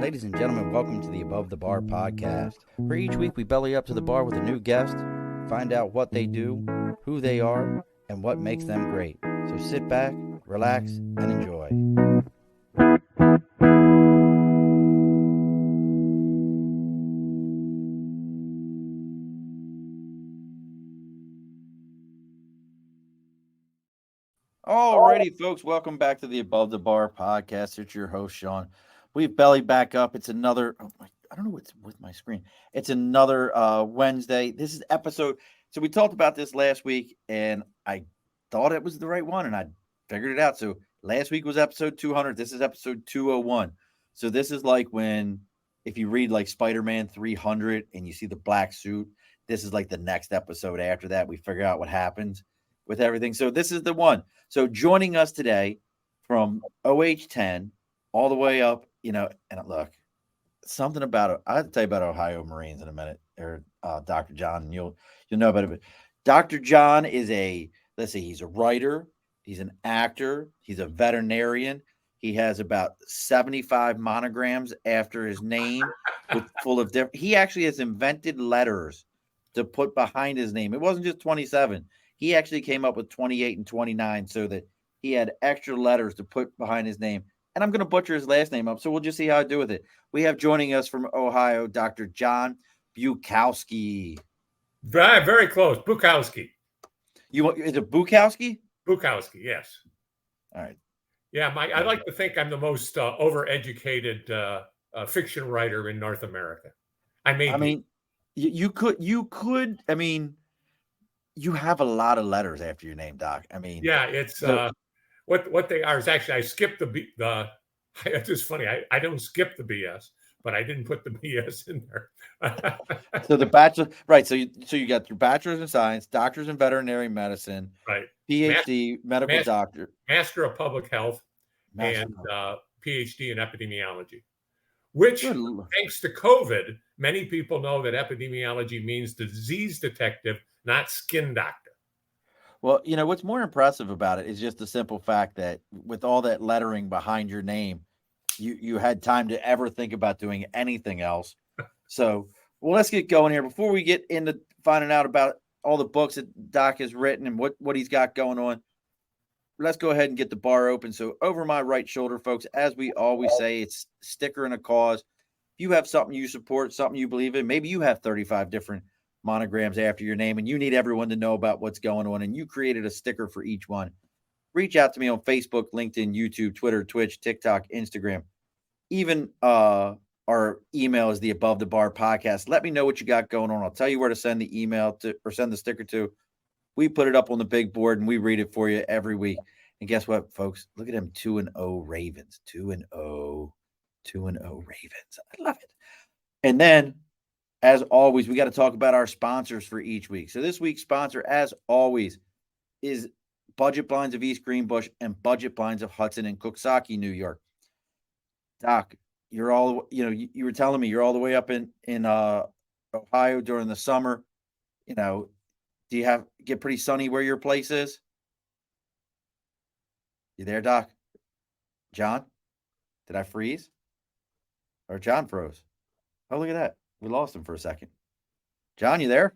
Ladies and gentlemen, welcome to the Above the Bar podcast, where each week we belly up to the bar with a new guest, find out what they do, who they are, and what makes them great. So sit back, relax, and enjoy. Alrighty, folks, welcome back to the Above the Bar podcast. It's your host, Sean. We've bellied back up. It's another, I don't know what's with my screen. It's another Wednesday. This is episode, so we talked about this last week, and I thought it was the right one, and I figured it out. So last week was episode 200. This is episode 201. So this is like when, if you read like Spider-Man 300 and you see the black suit, this is like the next episode after that. We figure out what happens with everything. So this is the one. So joining us today from OH10 all the way up, and look, something about it. I have to tell you about Ohio Marines in a minute, or Dr. John, and you'll know about it. But Dr. John is he's a writer, he's an actor, he's a veterinarian. He has about 75 monograms after his name, full of different. He actually has invented letters to put behind his name. It wasn't just 27. He actually came up with 28 and 29 so that he had extra letters to put behind his name. And I'm going to butcher his last name up, so we'll just see how I do with it. We have joining us from Ohio, Dr. John Bukowski. Very, very close. Bukowski. Is it Bukowski? Bukowski, yes. All right. Yeah, I like to think I'm the most overeducated fiction writer in North America. You have a lot of letters after your name, Doc. Yeah, it's what they are is actually I skipped the. It's just funny. I don't skip the BS, but I didn't put the BS in there. So the bachelor, right? So you got your bachelor's in science, doctors in veterinary medicine, right? PhD, medical doctor, master of public health, and PhD in epidemiology. Which, thanks to COVID, many people know that epidemiology means disease detective, not skin doctor. Well, what's more impressive about it is just the simple fact that with all that lettering behind your name, you had time to ever think about doing anything else. So, well, let's get going here. Before we get into finding out about all the books that Doc has written and what he's got going on, let's go ahead and get the bar open. So over my right shoulder, folks, as we always say, it's sticker and a cause. If you have something you support, something you believe in, maybe you have 35 different monograms after your name and you need everyone to know about what's going on and you created a sticker for each one, reach out to me on Facebook, LinkedIn, YouTube, Twitter, Twitch, TikTok, Instagram. Even our email is the Above the Bar podcast. Let me know what you got going on. I'll tell you where to send the email to or send the sticker to. We put it up on the big board and we read it for you every week. And guess what, folks? Look at them 2-0 Ravens. 2-0 Ravens. I love it. And then, as always, we got to talk about our sponsors for each week. So this week's sponsor, as always, is Budget Blinds of East Greenbush and Budget Blinds of Hudson and Cooksaki, New York. Doc, you're all, you were telling me you're all the way up in Ohio during the summer. Do you get pretty sunny where your place is? You there, Doc? John? Did I freeze? Or John froze? Oh, look at that. We lost him for a second. John, you there?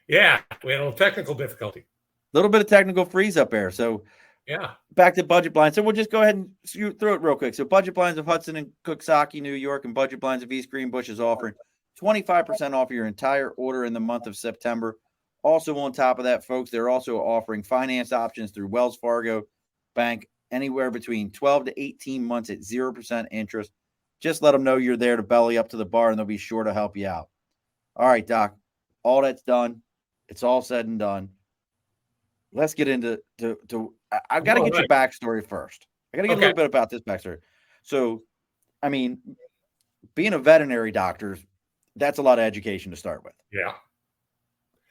Yeah, we had a little technical difficulty. A little bit of technical freeze up there. So, yeah. Back to Budget Blinds. So we'll just go ahead and throw it real quick. So Budget Blinds of Hudson and Cooksaki, New York, and Budget Blinds of East Greenbush is offering 25% off your entire order in the month of September. Also on top of that, folks, they're also offering finance options through Wells Fargo Bank anywhere between 12 to 18 months at 0% interest. Just let them know you're there to belly up to the bar, and they'll be sure to help you out. All right, Doc, all that's done. It's all said and done. Let's get into I've got to get your backstory first. I got to get a little bit about this backstory. So, being a veterinary doctor, that's a lot of education to start with. Yeah.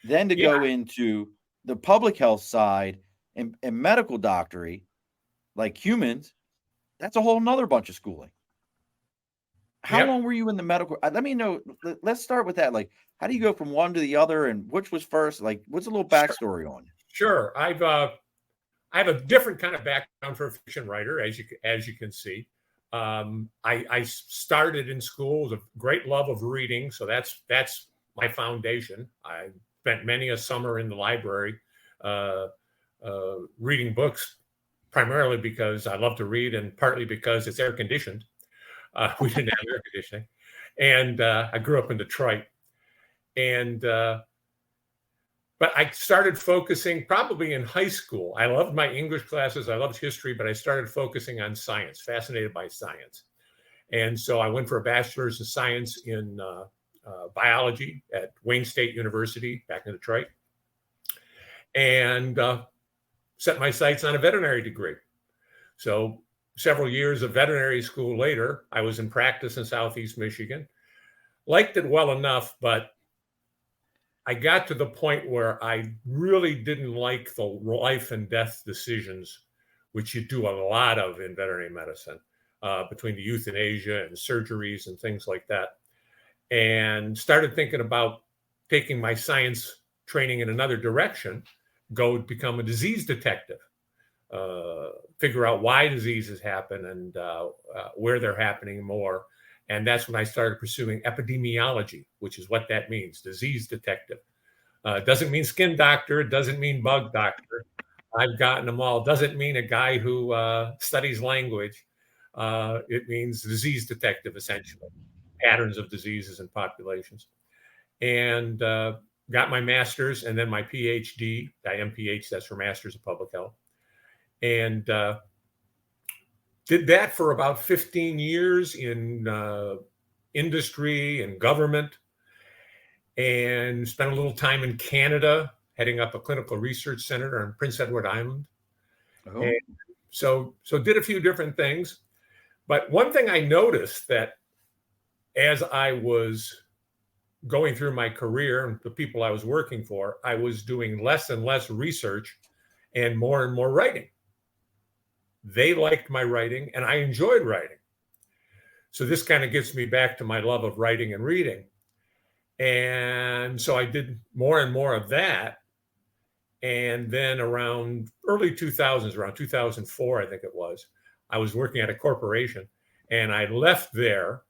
Then to go into the public health side and medical doctory, like humans, that's a whole nother bunch of schooling. How long were you in the medical? Let me know. Let's start with that. Like, how do you go from one to the other, and which was first? Like, what's a little backstory on you? Sure. I have a different kind of background for a fiction writer, as you can see. I started in school with a great love of reading. So that's my foundation. I spent many a summer in the library reading books, primarily because I love to read and partly because it's air conditioned. We didn't have air conditioning. And I grew up in Detroit. And but I started focusing probably in high school. I loved my English classes. I loved history, but I started focusing on science, fascinated by science. And so I went for a bachelor's of science in biology at Wayne State University back in Detroit, and set my sights on a veterinary degree. So several years of veterinary school later, I was in practice in Southeast Michigan. Liked it well enough, but I got to the point where I really didn't like the life and death decisions, which you do a lot of in veterinary medicine, between the euthanasia and surgeries and things like that. And started thinking about taking my science training in another direction, go become a disease detective, figure out why diseases happen and where they're happening more. And that's when I started pursuing epidemiology, which is what that means, disease detective. Doesn't mean skin doctor. It doesn't mean bug doctor. I've gotten them all. Doesn't mean a guy who studies language. It means disease detective, essentially, patterns of diseases and populations. And got my master's and then my PhD, MPH, that's for Masters of Public Health. And did that for about 15 years in industry and government, and spent a little time in Canada heading up a clinical research center on Prince Edward Island. Oh. And so did a few different things. But one thing I noticed that as I was going through my career and the people I was working for, I was doing less and less research and more writing. They liked my writing and I enjoyed writing. So this kind of gets me back to my love of writing and reading. And so I did more and more of that. And then around early 2000s, around 2004, I think it was, I was working at a corporation and I left there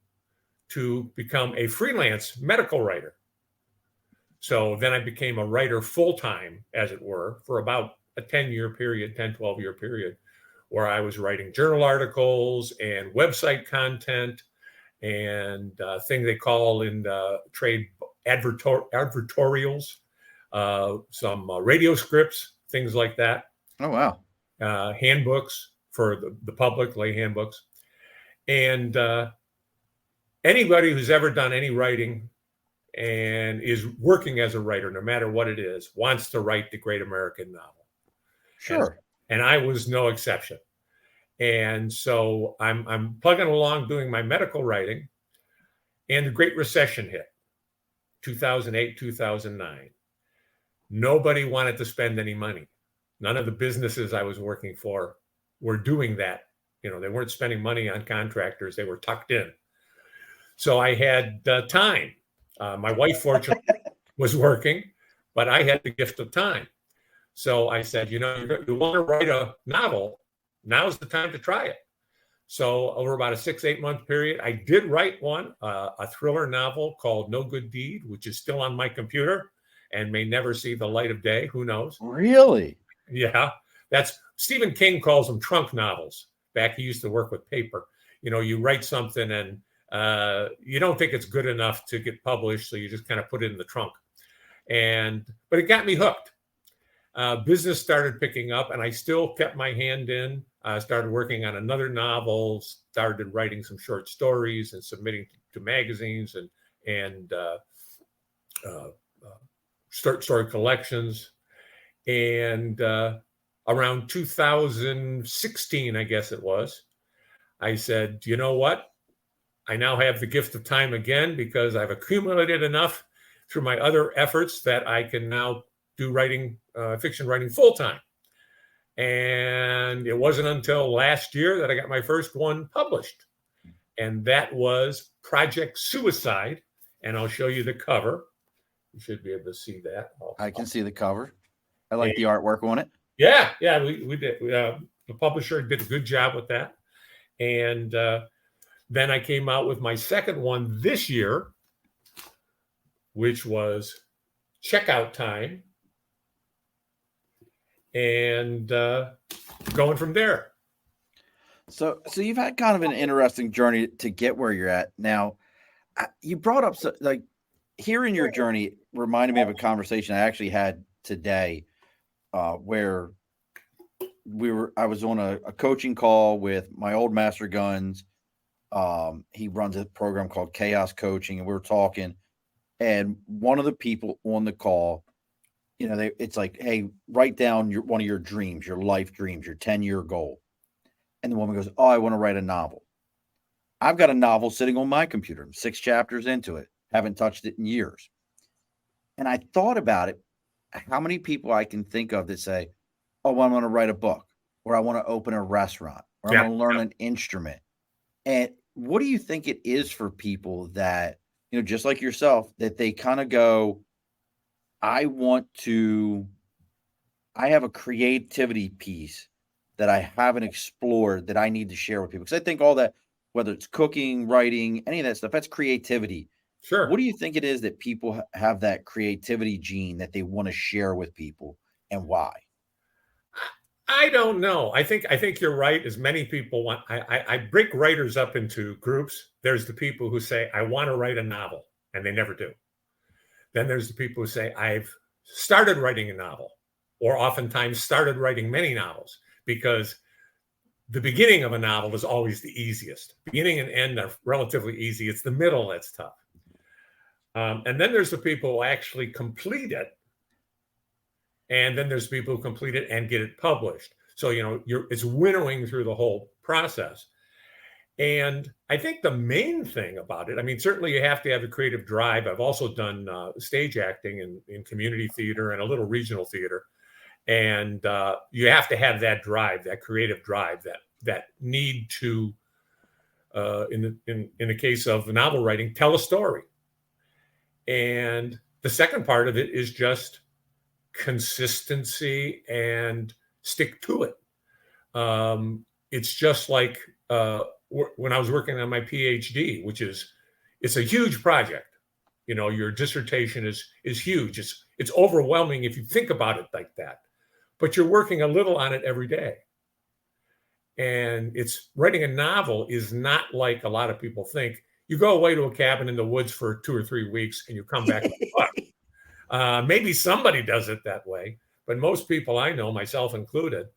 to become a freelance medical writer. So then I became a writer full-time, as it were, for about a 12-year period, where I was writing journal articles and website content and thing they call in trade advertorials, some radio scripts, things like that. Oh, wow. Handbooks for the public, lay handbooks. And anybody who's ever done any writing and is working as a writer, no matter what it is, wants to write the great American novel. Sure. And I was no exception. And so I'm plugging along doing my medical writing, and the Great Recession hit, 2008, 2009. Nobody wanted to spend any money. None of the businesses I was working for were doing that. You know, they weren't spending money on contractors. They were tucked in. So I had time. My wife, fortunately, was working, but I had the gift of time. So I said, you want to write a novel, now's the time to try it. So over about a 6-8 month period, I did write one, a thriller novel called No Good Deed, which is still on my computer and may never see the light of day. Who knows? Really? Yeah. That's Stephen King calls them trunk novels. Back he used to work with paper. You write something and you don't think it's good enough to get published, so you just kind of put it in the trunk. But it got me hooked. Business started picking up, and I still kept my hand in. I started working on another novel, started writing some short stories and submitting to magazines and story collections. And around 2016, I guess it was, I said, you know what? I now have the gift of time again because I've accumulated enough through my other efforts that I can now do writing, fiction writing full time. And it wasn't until last year that I got my first one published. And that was Project Suicide. And I'll show you the cover. You should be able to see that. I can see the cover. I like the artwork on it. Yeah, we did. The publisher did a good job with that. And Then I came out with my second one this year, which was Checkout Time, and going from there. So you've had kind of an interesting journey to get where you're at now. You brought up like hearing your journey reminded me of a conversation I actually had today, where I was on a coaching call with my old master guns. He runs a program called Chaos Coaching, and we were talking, and one of the people on the call, it's like, hey, write down one of your dreams, your life dreams, your 10-year goal. And the woman goes, oh, I want to write a novel. I've got a novel sitting on my computer. I'm 6 chapters into it. Haven't touched it in years. And I thought about it, how many people I can think of that say, oh, I want to write a book, or I want to open a restaurant, or I want to learn an instrument. And what do you think it is for people that, just like yourself, that they kind of go, I have a creativity piece that I haven't explored that I need to share with people? Because I think all that, whether it's cooking, writing, any of that stuff, that's creativity. Sure. What do you think it is that people have that creativity gene that they want to share with people, and why? I don't know. I think you're right. As many people want, I break writers up into groups. There's the people who say, I want to write a novel, and they never do. Then there's the people who say, I've started writing a novel, or oftentimes started writing many novels, because the beginning of a novel is always the easiest. Beginning and end are relatively easy. It's the middle that's tough. And then there's the people who actually complete it. And then there's people who complete it and get it published. So, it's winnowing through the whole process. And I think the main thing about it, I mean, certainly you have to have a creative drive. I've also done stage acting in community theater and a little regional theater. And you have to have that drive, that creative drive, that need to, in the case of novel writing, tell a story. And the second part of it is just consistency and stick to it. It's just like when I was working on my PhD, it's a huge project. Your dissertation is huge. It's overwhelming if you think about it like that, but you're working a little on it every day. And writing a novel is not like a lot of people think. You go away to a cabin in the woods for 2 or 3 weeks and you come back with a book. Maybe somebody does it that way, but most people I know, myself included,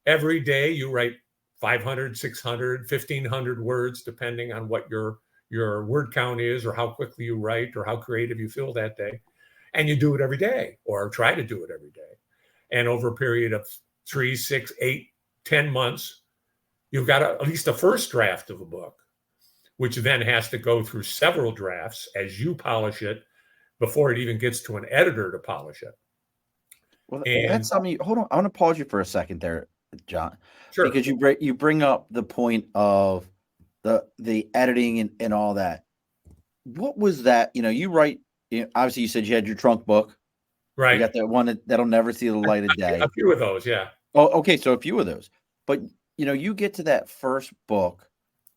every day you write 500, 600, 1,500 words, depending on what your word count is, or how quickly you write, or how creative you feel that day. And you do it every day, or try to do it every day. And over a period of 3, 6, 8, 10 months, you've got at least a first draft of a book, which then has to go through several drafts as you polish it before it even gets to an editor to polish it. Well, that's something. Hold on, I want to pause you for a second there, John. Sure. Because you bring up the point of the editing and all that. What was that? You write. Obviously, you said you had your trunk book. Right. You got that one that'll never see the light of day. A few of those, yeah. Oh, okay. So a few of those, but you get to that first book.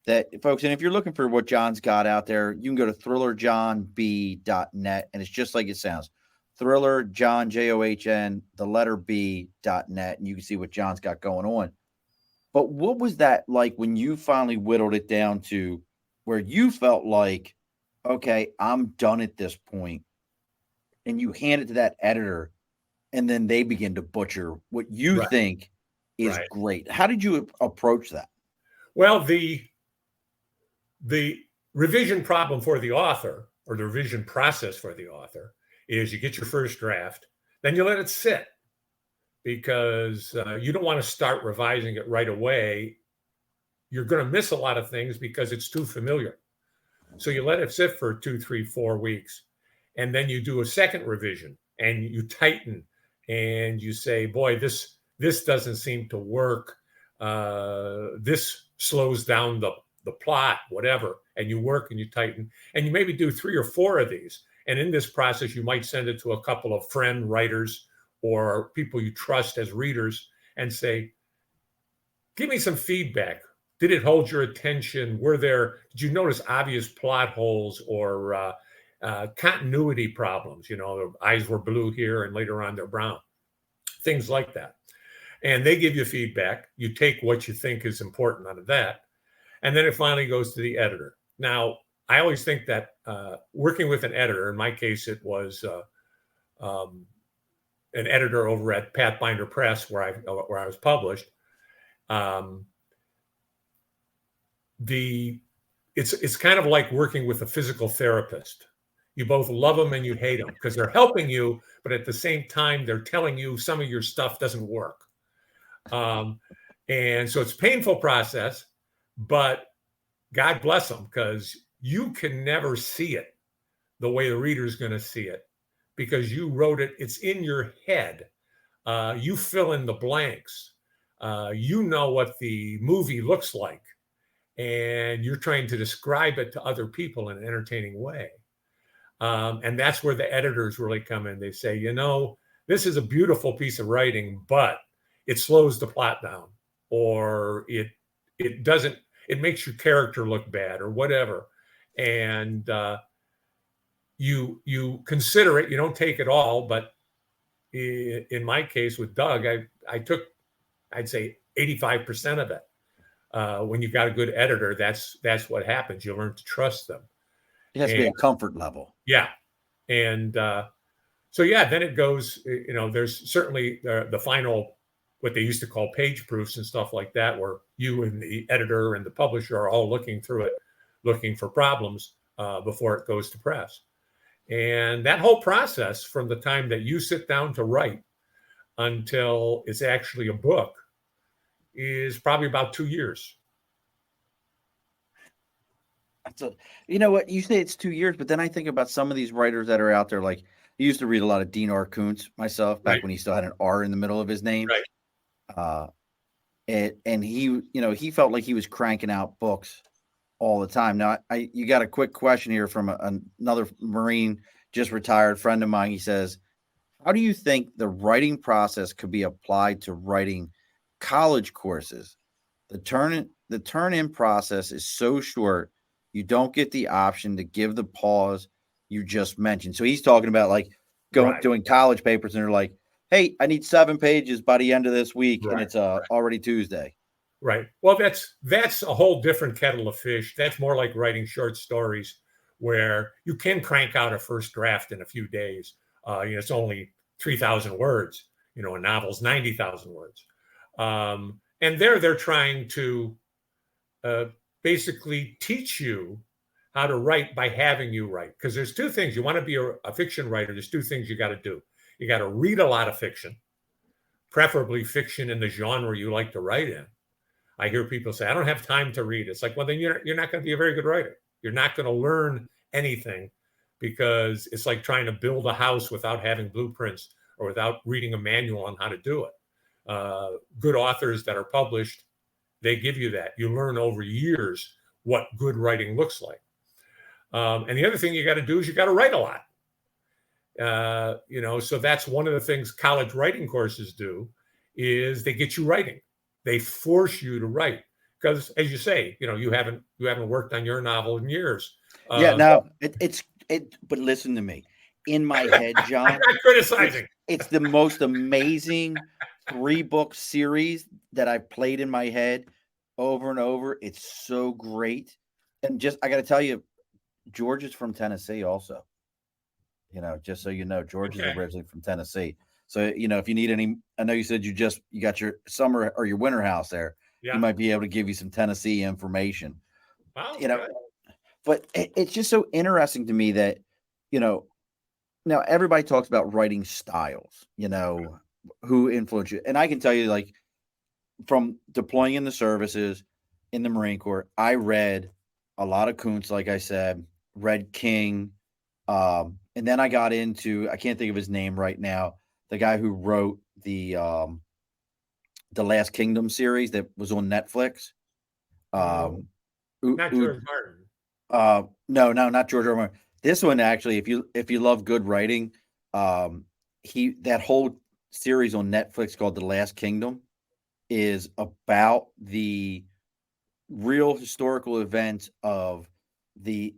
That, folks, and if you're looking for what John's got out there, you can go to thrillerjohnb.net, and it's just like it sounds. Thriller, John, John, the letter B.net, and you can see what John's got going on. But what was that like when you finally whittled it down to where you felt like, okay, I'm done at this point, and you hand it to that editor, and then they begin to butcher what you think is great? How did you approach that? Well, the revision problem for the author, or the revision process for the author, is you get your first draft, then you let it sit, because you don't want to start revising it right away. You're going to miss a lot of things because it's too familiar. So you let it sit for 2, 3, 4 weeks, and then you do a second revision, and you tighten, and you say, boy, this doesn't seem to work. This slows down the plot, whatever, and you work and you tighten, and you maybe do 3 or 4 of these. And in this process, you might send it to a couple of friend writers or people you trust as readers and say, give me some feedback. Did it hold your attention? Did you notice obvious plot holes or continuity problems? The eyes were blue here and later on they're brown. Things like that. And they give you feedback. You take what you think is important out of that. And then it finally goes to the editor. Now, I always think that working with an editor, in my case, it was an editor over at Pathfinder Press where I was published. It's kind of like working with a physical therapist. You both love them and you hate them because they're helping you, but at the same time, they're telling you some of your stuff doesn't work. And so it's a painful process, but God bless them, because you can never see it the way the reader's going to see it because you wrote it. It's in your head. You fill in the blanks. You know what the movie looks like, and you're trying to describe it to other people in an entertaining way. And that's where the editors really come in. They say, this is a beautiful piece of writing, but it slows the plot down, or it makes your character look bad or whatever. And you consider it, you don't take it all, but in my case with Doug, I took, I'd say 85% of it. When you've got a good editor, that's what happens. You learn to trust them. It has to be a comfort level. Yeah. And so, then it goes, there's certainly the final, what they used to call page proofs and stuff like that, where you and the editor and the publisher are all looking through it, looking for problems before it goes to press. And that whole process, from the time that you sit down to write until it's actually a book, is probably about 2 years. You know what? You say it's 2 years, but then I think about some of these writers that are out there. Like, I used to read a lot of Dean R. Koontz myself back when he still had an R in the middle of his name. Right. And he, he felt like he was cranking out books all the time. Now, you got a quick question here from another Marine, just retired friend of mine. He says, how do you think the writing process could be applied to writing college courses? The turn-in process is so short, you don't get the option to give the pause you just mentioned. So he's talking about like doing college papers, and they're like, hey, I need 7 pages by the end of this week, and it's already Tuesday. Right. Well, that's a whole different kettle of fish. That's more like writing short stories, where you can crank out a first draft in a few days. It's only 3,000 words. A novel's 90,000 words. And they're trying to basically teach you how to write by having you write. Because there's 2 things. You want to be a fiction writer, there's 2 things you got to do. You got to read a lot of fiction, preferably fiction in the genre you like to write in. I hear people say, I don't have time to read. It's like, well, then you're not going to be a very good writer. You're not going to learn anything, because it's like trying to build a house without having blueprints or without reading a manual on how to do it. Good authors that are published, they give you that. You learn over years what good writing looks like. And the other thing you got to do is you got to write a lot. So that's one of the things college writing courses do, is they get you writing. They force you to write, because, as you say, you haven't worked on your novel in years. But listen to me. In my head, John, I'm not criticizing. It's the most amazing 3-book series that I've played in my head over and over. It's so great. And I got to tell you, George is from Tennessee also. Just so you know, George is originally from Tennessee. So, if you need any, I know you said you got your summer or your winter house there. Yeah. He might be able to give you some Tennessee information. Wow. But it's just so interesting to me that, now everybody talks about writing styles, who influence you. And I can tell you, like, from deploying in the services in the Marine Corps, I read a lot of Koontz, like I said, read King. And then I got into, I can't think of his name right now, the guy who wrote the Last Kingdom series that was on Netflix. Not George Martin. No, not George R. Martin. This one, actually, if you love good writing, that whole series on Netflix called The Last Kingdom is about the real historical events of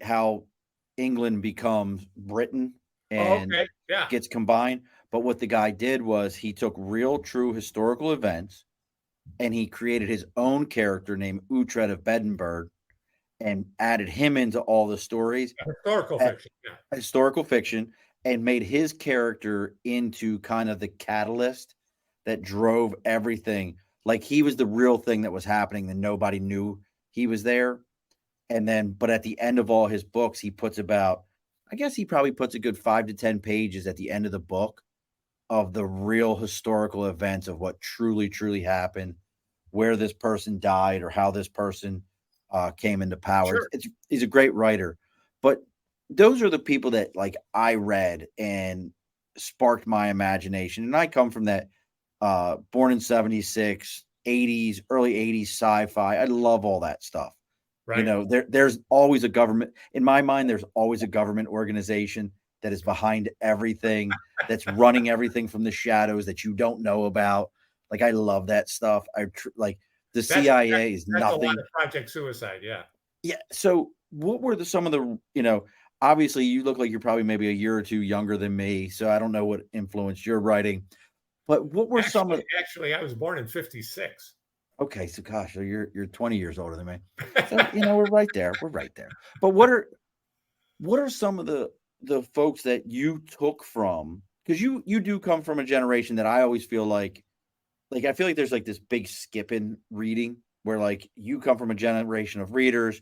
how England becomes Britain Oh, and okay. Yeah. gets combined. But what the guy did was he took real, true historical events and he created his own character named Uhtred of Bedinburgh and added him into all the stories, Historical fiction. Yeah. historical fiction, and made his character into kind of the catalyst that drove everything. Like he was the real thing that was happening that nobody knew he was there. And then, but at the end of all his books, he puts about, I guess he probably puts a good 5 to 10 pages at the end of the book of the real historical events of what truly, truly happened, where this person died or how this person came into power. Sure. He's a great writer, but those are the people that like I read and sparked my imagination. And I come from that born in 76, 80s, early 80s sci-fi. I love all that stuff. Right. You know, there's always a government in my mind. There's always a government organization that is behind everything, that's running everything from the shadows that you don't know about. Like, I love that stuff. Like the CIA is that's nothing. a lot of Project Suicide. Yeah. Yeah. So what were some of the, obviously you look like you're probably maybe a year or two younger than me. So I don't know what influenced your writing, but what were some of Actually, I was born in 56. Okay, so gosh, so you're 20 years older than me. So, we're right there. We're right there. But what are some of the folks that you took from, because you do come from a generation that I always feel like I feel like there's like this big skip in reading where like you come from a generation of readers,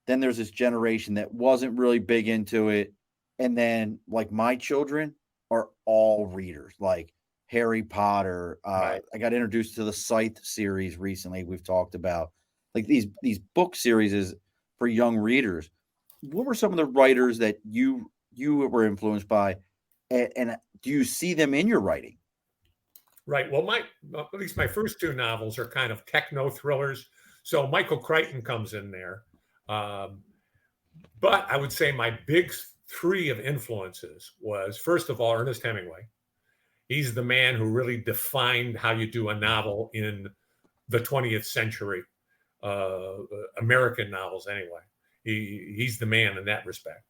then there's this generation that wasn't really big into it, and then like my children are all readers, like Harry Potter. Right. I got introduced to the Scythe series recently. We've talked about like these book series for young readers. What were some of the writers that you were influenced by, and do you see them in your writing? Right. Well, at least my first two novels are kind of techno thrillers. So Michael Crichton comes in there. But I would say my big three of influences was, first of all, Ernest Hemingway. He's the man who really defined how you do a novel in the 20th century, American novels anyway. He's the man in that respect.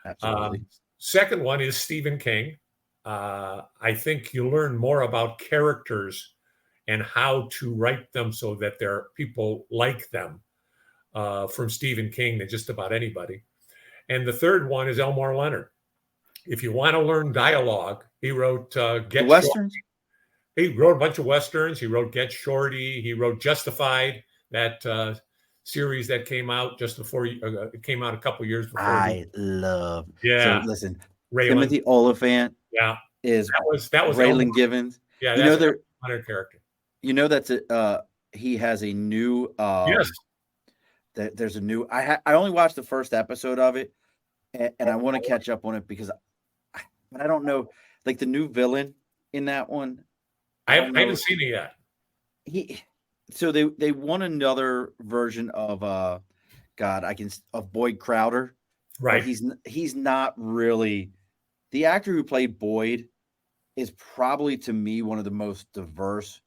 Absolutely. Second one is Stephen King. I think you learn more about characters and how to write them so that people like them from Stephen King than just about anybody. And the third one is Elmore Leonard. If you want to learn dialogue, he wrote Get Westerns. Shorty. He wrote a bunch of Westerns. He wrote Get Shorty. He wrote Justified, that series that came out just before it came out a couple years before. I love. Yeah. So listen, Raylan. Timothy Oliphant. Yeah. Is that was Raylan Givens. Yeah. That's a Leonard character. That's he has a new. Yes. There's a new. I only watched the first episode of it, and I want to catch up on it because I don't know, like the new villain in that one. I haven't seen it yet. So they won another version of of Boyd Crowder. Right. He's not really the actor who played Boyd is probably to me one of the most diverse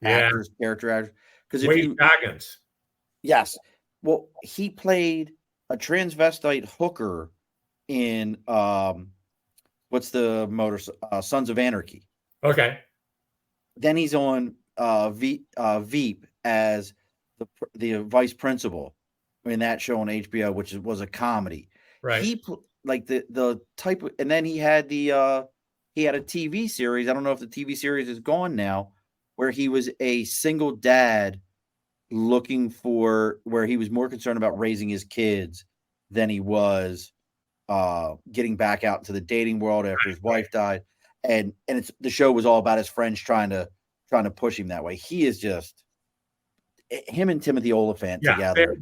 character actors. Because Wade Goggins. Yes. Well, he played a transvestite hooker in what's the motor Sons of Anarchy. Okay. Then he's on Veep as the vice principal in that show on HBO, which was a comedy. Right. He like the type of, and then he had a TV series. I don't know if the TV series is gone now, where he was a single dad where he was more concerned about raising his kids than he was getting back out into the dating world after his wife died. And the show was all about his friends trying to push him that way. He is just him and Timothy Oliphant together.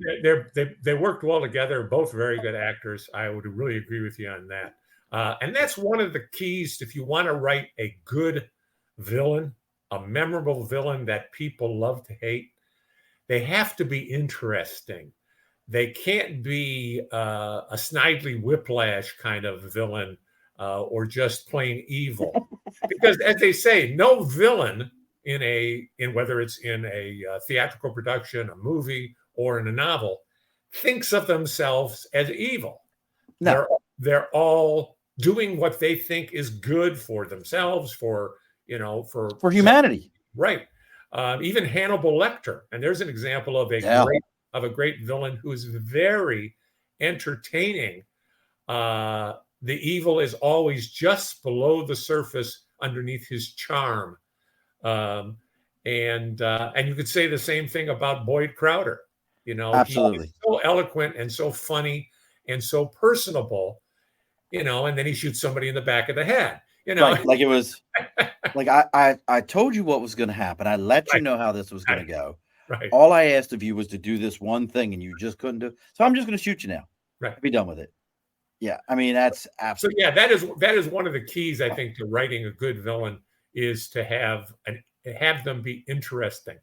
They worked well together. Both very good actors. I would really agree with you on that. And that's one of the keys if you want to write a good villain, a memorable villain that people love to hate. They have to be interesting. They can't be a Snidely Whiplash kind of villain or just plain evil. Because as they say, no villain in whether it's in a theatrical production, a movie, or in a novel thinks of themselves as evil. No. They're all doing what they think is good for themselves, for humanity. Right. Even Hannibal Lecter, and there's an example of a great villain who is very entertaining. The evil is always just below the surface, underneath his charm. And you could say the same thing about Boyd Crowder. Absolutely. He's so eloquent and so funny and so personable, and then he shoots somebody in the back of the head. Right, like it was like I told you what was going to happen. I let you know how this was going to go. Right. All I asked of you was to do this one thing, and you just couldn't do it. So I'm just going to shoot you now. Right. Be done with it. Yeah, I mean that's absolutely. So yeah, that is one of the keys, I think, to writing a good villain is to have them be interesting,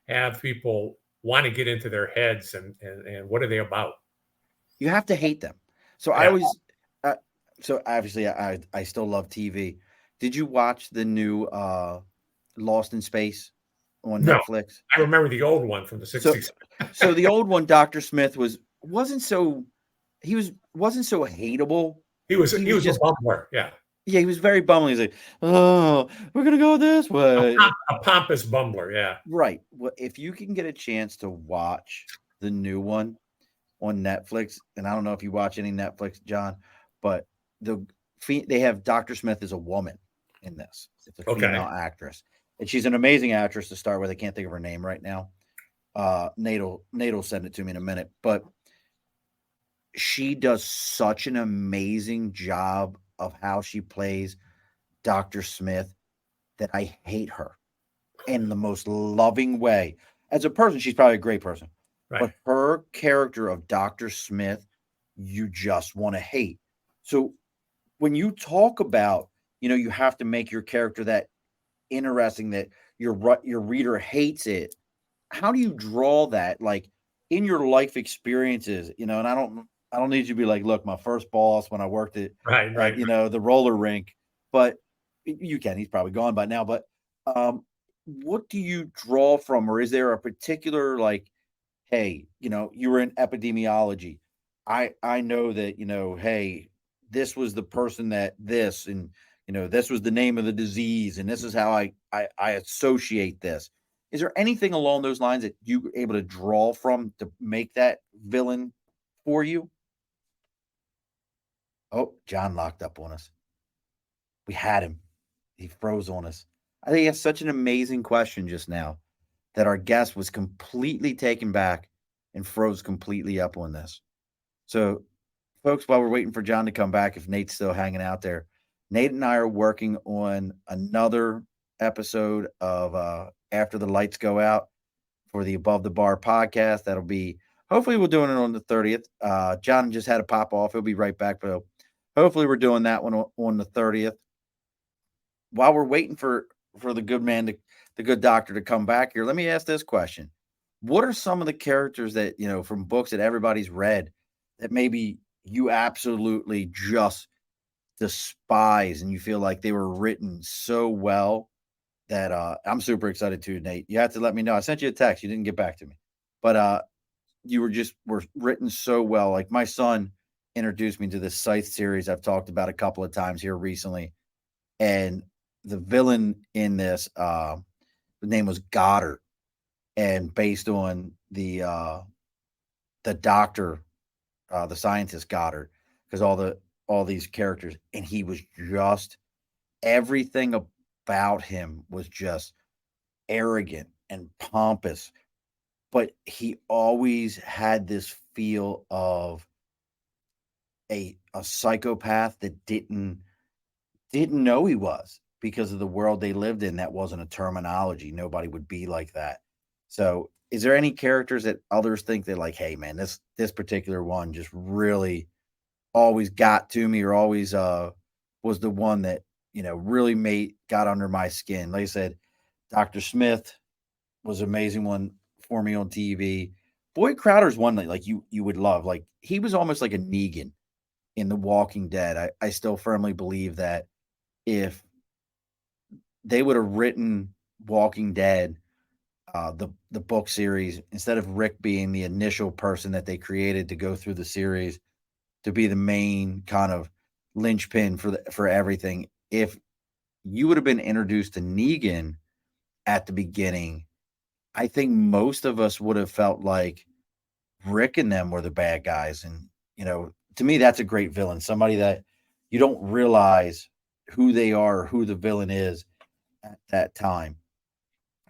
have people want to get into their heads and what are they about. You have to hate them. So I always. So obviously, I still love TV. Did you watch the new Lost in Space on Netflix? I remember the old one from the 60s. So the old one, Dr. Smith wasn't so hateable. He was just a bumbler. Yeah. Yeah, he was very bumbling. He's like, "Oh, we're gonna go this way." A pompous bumbler. Yeah. Right. Well, if you can get a chance to watch the new one on Netflix, and I don't know if you watch any Netflix, John, but they have Dr. Smith as a woman in this. It's a female actress, and she's an amazing actress to start with. I can't think of her name right now. Nate will send it to me in a minute, but she does such an amazing job of how she plays Dr. Smith that I hate her in the most loving way. As a person, she's probably a great person, but her character of Dr. Smith, you just want to hate. So when you talk about, you have to make your character that interesting that your reader hates it. How do you draw that, like in your life experiences? And I don't need you to be like, look, my first boss when I worked at the roller rink, but you can. He's probably gone by now. But what do you draw from, or is there a particular like, hey, you were in epidemiology. I know that hey, this was the person that this, and this was the name of the disease, and this is how I associate this. Is there anything along those lines that you were able to draw from to make that villain for you? Oh, John locked up on us. We had him. He froze on us. I think that's such an amazing question just now that our guest was completely taken back and froze completely up on this. So, folks, while we're waiting for John to come back, if Nate's still hanging out there, Nate and I are working on another episode of After the Lights Go Out for the Above the Bar podcast. That'll be, hopefully we're doing it on the 30th. John just had to pop off. He'll be right back, but hopefully we're doing that one on the 30th. While we're waiting for the good man, the good doctor to come back here, let me ask this question. What are some of the characters that, from books that everybody's read that maybe you absolutely just despise and you feel like they were written so well that I'm super excited too, Nate. You have to let me know. I sent you a text. You didn't get back to me. But you were written so well. Like my son introduced me to this Scythe series I've talked about a couple of times here recently. And the villain in this, the name was Goddard. And based on the doctor, the scientist Goddard, because all these characters, and he was just, everything about him was just arrogant and pompous, but he always had this feel of a psychopath that didn't know he was, because of the world they lived in. That wasn't a terminology. Nobody would be like that. So is there any characters that others think they're like, hey man, this particular one just really always got to me, or always was the one that, really got under my skin? Like I said, Dr. Smith was an amazing one for me on TV. Boyd Crowder's one that like you would love. Like he was almost like a Negan in The Walking Dead. I still firmly believe that if they would have written Walking Dead the book series, instead of Rick being the initial person that they created to go through the series to be the main kind of linchpin for everything. If you would have been introduced to Negan at the beginning, I think most of us would have felt like Rick and them were the bad guys. And, to me, that's a great villain, somebody that you don't realize who they are, who the villain is at that time.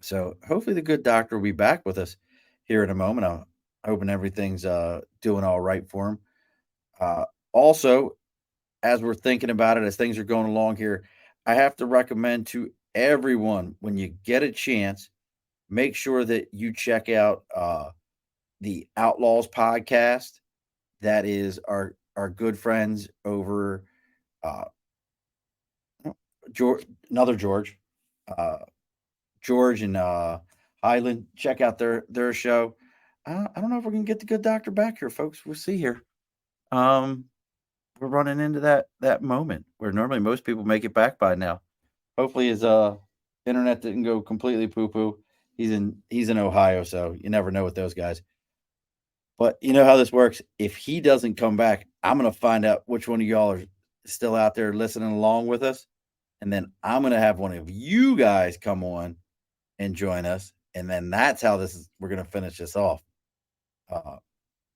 So hopefully the good doctor will be back with us here in a moment. I'm hoping everything's doing all right for him. Also, as we're thinking about it, as things are going along here, I have to recommend to everyone, when you get a chance, make sure that you check out the Outlaws podcast. That is our good friends over uh, George, another George, uh, George and Highland. Check out their show. I don't know if we're gonna get the good doctor back here, folks. We'll see here. Um, we're running into that moment where normally most people make it back by now. Hopefully his internet didn't go completely poo poo. He's in Ohio, so you never know with those guys. But you know how this works. If he doesn't come back, I'm gonna find out which one of y'all are still out there listening along with us, and then I'm gonna have one of you guys come on and join us, and then that's how we're gonna finish this off. Uh,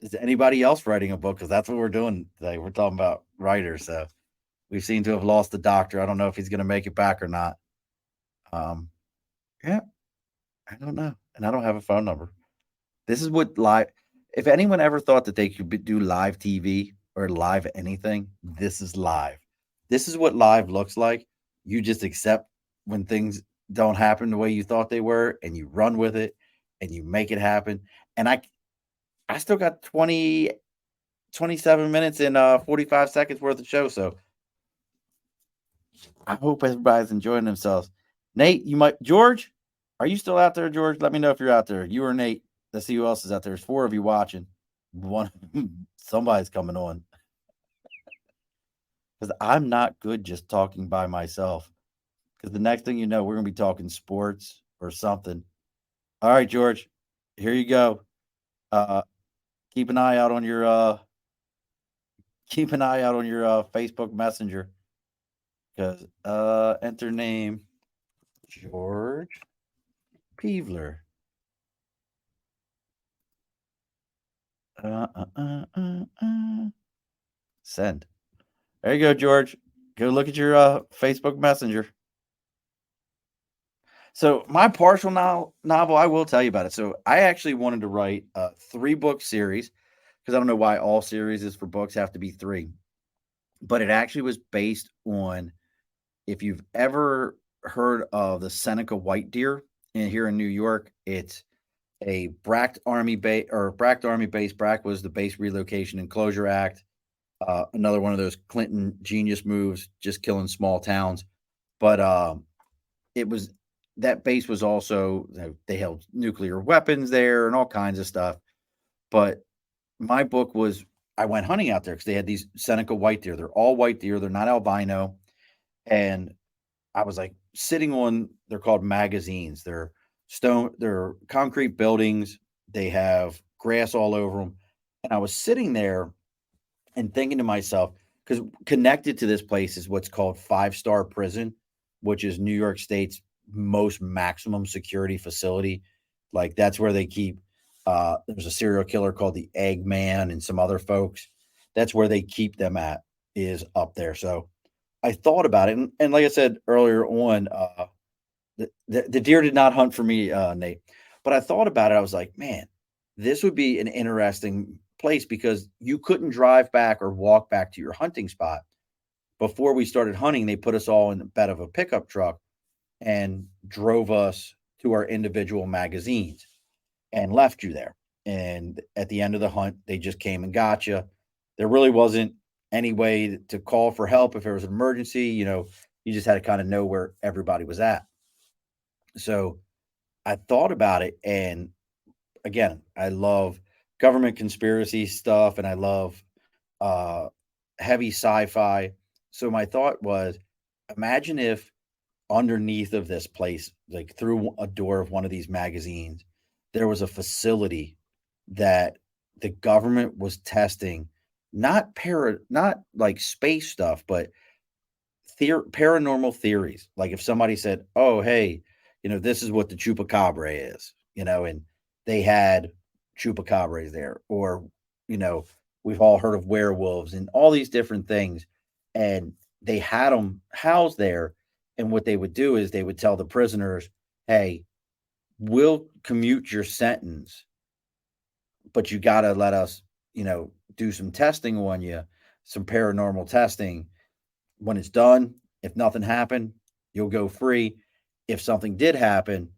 is anybody else writing a book? Because that's what we're doing today. We're talking about writers. So we seem to have lost the doctor. I don't know if he's gonna make it back or not. Um, yeah, I don't know, and I don't have a phone number. This is what live. If anyone ever thought that they could do live TV or live anything, this is live. This is what live looks like. You just accept when things don't happen the way you thought they were, and you run with it, and you make it happen. And I still got 27 minutes and 45 seconds worth of show. So I hope everybody's enjoying themselves. Nate, George, are you still out there, George? Let me know if you're out there. You or Nate. Let's see who else is out there. There's 4 of you watching. One, somebody's coming on. Because I'm not good just talking by myself. Because the next thing you know, we're gonna be talking sports or something. All right, George, here you go. Uh, keep an eye out on your Facebook Messenger. Because enter name George Peevler. Send. There you go, George. Go look at your Facebook Messenger. So my partial novel, I will tell you about it. So I actually wanted to write a 3-book series because I don't know why all series for books have to be 3, but it actually was based on, if you've ever heard of the Seneca white deer here in New York, it's a Bracked Army base, or Bracked Army base. Brack was the Base Relocation and Closure Act. Another one of those Clinton genius moves, just killing small towns. But it was that base was also, they held nuclear weapons there and all kinds of stuff. But my book was, I went hunting out there because they had these Seneca white deer. They're all white deer. They're not albino. And I was like sitting on, they're called magazines. They're concrete buildings. They have grass all over them. And I was sitting there and thinking to myself, because connected to this place is what's called 5-Star Prison, which is New York State's most maximum security facility. Like that's where they keep, there's a serial killer called the Eggman and some other folks. That's where they keep them at, is up there. So I thought about it. And like I said earlier on, the deer did not hunt for me, Nate, but I thought about it. I was like, man, this would be an interesting place because you couldn't drive back or walk back to your hunting spot. Before we started hunting, they put us all in the bed of a pickup truck and drove us to our individual magazines and left you there. And at the end of the hunt, they just came and got you. There really wasn't any way to call for help if there was an emergency. You just had to kind of know where everybody was at. So I thought about it. And again, I love government conspiracy stuff and I love heavy sci-fi. So my thought was, imagine if underneath of this place, like through a door of one of these magazines, there was a facility that the government was testing, not like space stuff, but paranormal theories. Like if somebody said, "Oh, hey, this is what the chupacabra is," and they had chupacabras there, or you know, we've all heard of werewolves and all these different things, and they had them housed there. And what they would do is they would tell the prisoners, "Hey, we'll commute your sentence, but you got to let us, do some testing on you, some paranormal testing. When it's done, if nothing happened, you'll go free. If something did happen,